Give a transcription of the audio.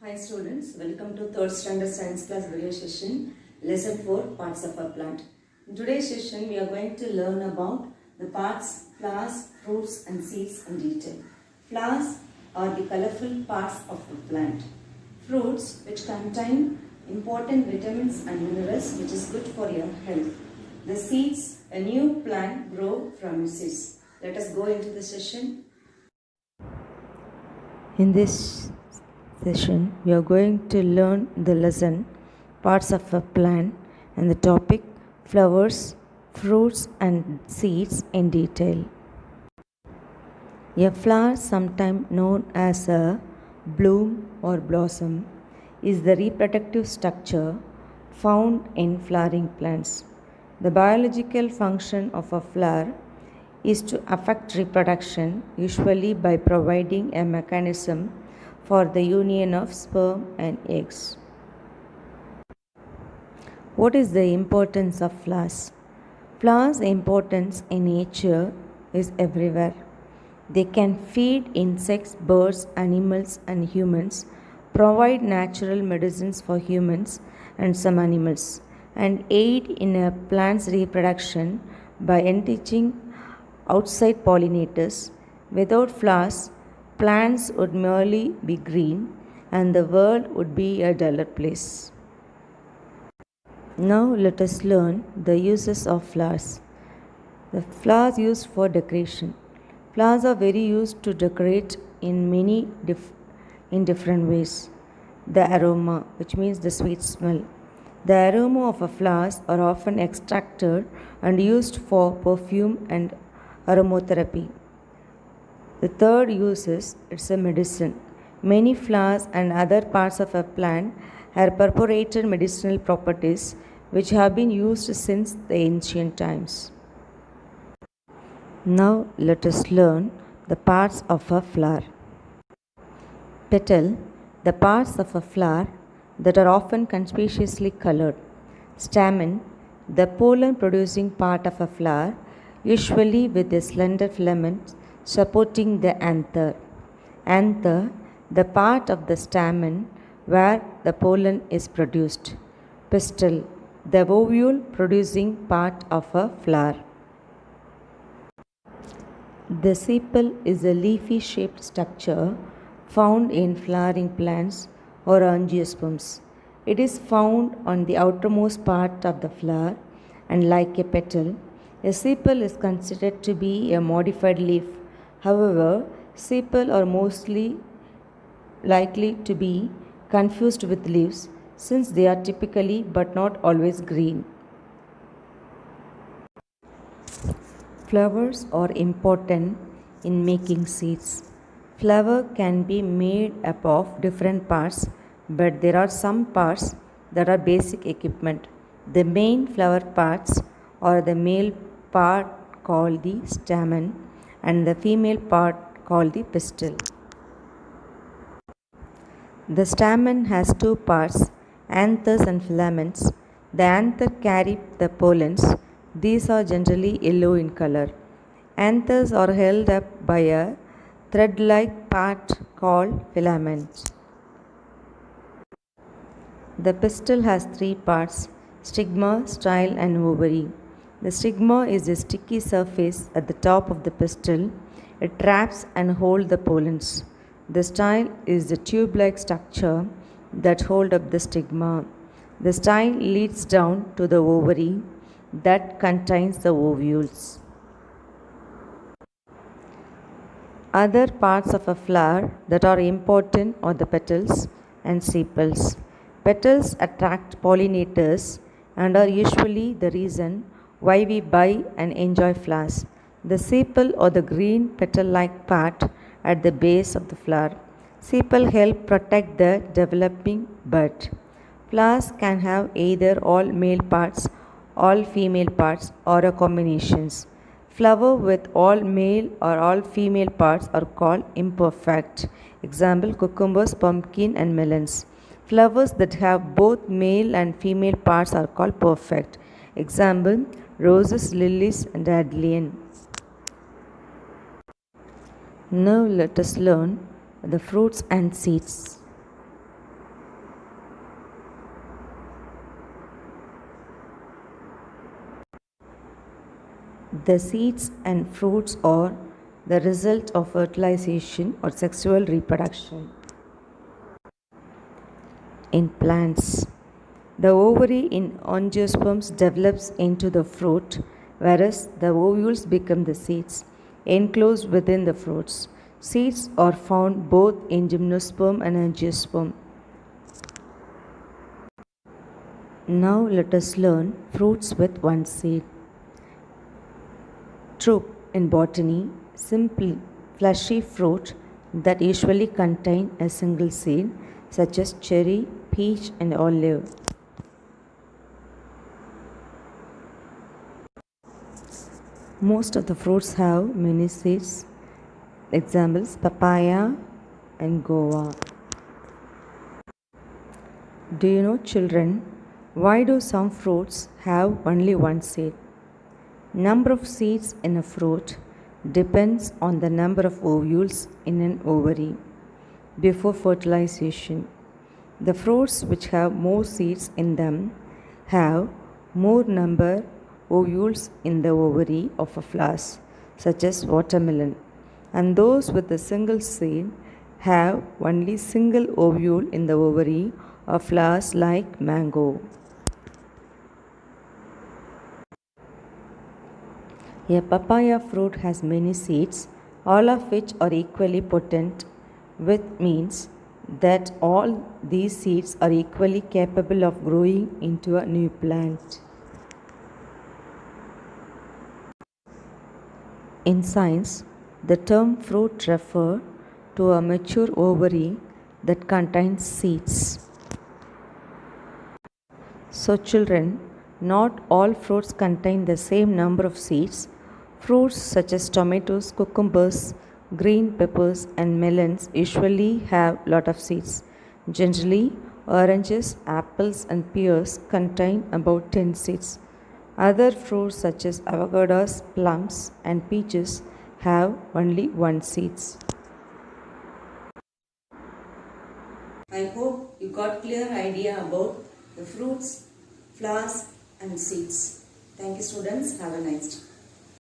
Hi students, welcome to 3rd standard science class video session, lesson 4, parts of a plant. In today's session, we are going to learn about the parts, flowers, fruits and seeds in detail. Flowers are the colorful parts of a plant. Fruits, which contain important vitamins and minerals, which is good for your health. The seeds, a new plant grow from seeds. Let us go into the session. In this session, we are going to learn the lesson parts of a plant and the topic flowers, fruits and seeds in detail. A flower, sometimes known as a bloom or blossom, is the reproductive structure found in flowering plants. The biological function of a flower is to affect reproduction, usually by providing a mechanism for the union of sperm and eggs. What is the importance of flowers? Flowers' importance in nature is everywhere. They can feed insects, birds, animals, and humans, provide natural medicines for humans and some animals, and aid in a plant's reproduction by enriching outside pollinators. Without flowers, plants would merely be green and the world would be a duller place. Now let us learn the uses of flowers. The flowers used for decoration. Flowers are very used to decorate in different ways. The aroma, which means the sweet smell. The aroma of flowers are often extracted and used for perfume and aromatherapy. The third use is it's a medicine. Many flowers and other parts of a plant have purported medicinal properties which have been used since the ancient times. Now let us learn the parts of a flower. Petal, the parts of a flower that are often conspicuously colored. Stamen, the pollen producing part of a flower, usually with a slender filament supporting the anther. Anther, the part of the stamen where the pollen is produced. Pistil, the ovule producing part of a flower. The sepal is a leafy shaped structure found in flowering plants or angiosperms. It is found on the outermost part of the flower and like a petal. A sepal is considered to be a modified leaf. However, sepal are mostly likely to be confused with leaves since they are typically but not always green. Flowers are important in making seeds. Flower can be made up of different parts, but there are some parts that are basic equipment. The main flower parts are the male part called the stamen and the female part called the pistil. The stamen has two parts, anthers and filaments. The anther carry the pollens. These are generally yellow in color. Anthers are held up by a thread-like part called filament. The pistil has three parts, stigma, style and ovary. The stigma is a sticky surface at the top of the pistil. It traps and holds the pollens. The style is the tube-like structure that holds up the stigma. The style leads down to the ovary that contains the ovules. Other parts of a flower that are important are the petals and sepals. Petals attract pollinators and are usually the reason why we buy and enjoy flowers. The sepal or the green petal-like part at the base of the flower. Sepal help protect the developing bud. Flowers can have either all male parts, all female parts or a combinations. Flower with all male or all female parts are called imperfect. Example, cucumbers, pumpkin and melons. Flowers that have both male and female parts are called perfect. Example, roses, lilies and dandelion. Now let us learn the fruits and seeds. The seeds and fruits are the result of fertilization or sexual reproduction. In plants, the ovary in angiosperms develops into the fruit, whereas the ovules become the seeds enclosed within the fruits. Seeds are found both in gymnosperm and angiosperm. Now let us learn fruits with one seed. Drupe in botany, simple fleshy fruit that usually contain a single seed, such as cherry, peach, and olive. Most of the fruits have many seeds. Examples: papaya and guava. Do you know, children, why do some fruits have only one seed? Number of seeds in a fruit depends on the number of ovules in an ovary before fertilization. The fruits which have more seeds in them have more number ovules in the ovary of a flower, such as watermelon, and those with a single seed have only single ovule in the ovary of flowers like mango. A papaya fruit has many seeds, all of which are equally potent, which means that all these seeds are equally capable of growing into a new plant. In science, the term fruit refers to a mature ovary that contains seeds. So, children, not all fruits contain the same number of seeds. Fruits such as tomatoes, cucumbers, green peppers, and melons usually have a lot of seeds. Generally, oranges, apples, and pears contain about 10 seeds. Other fruits such as avocados, plums, and peaches have only one seeds. I hope you got clear idea about the fruits, flowers and seeds. Thank you, students. Have a nice day.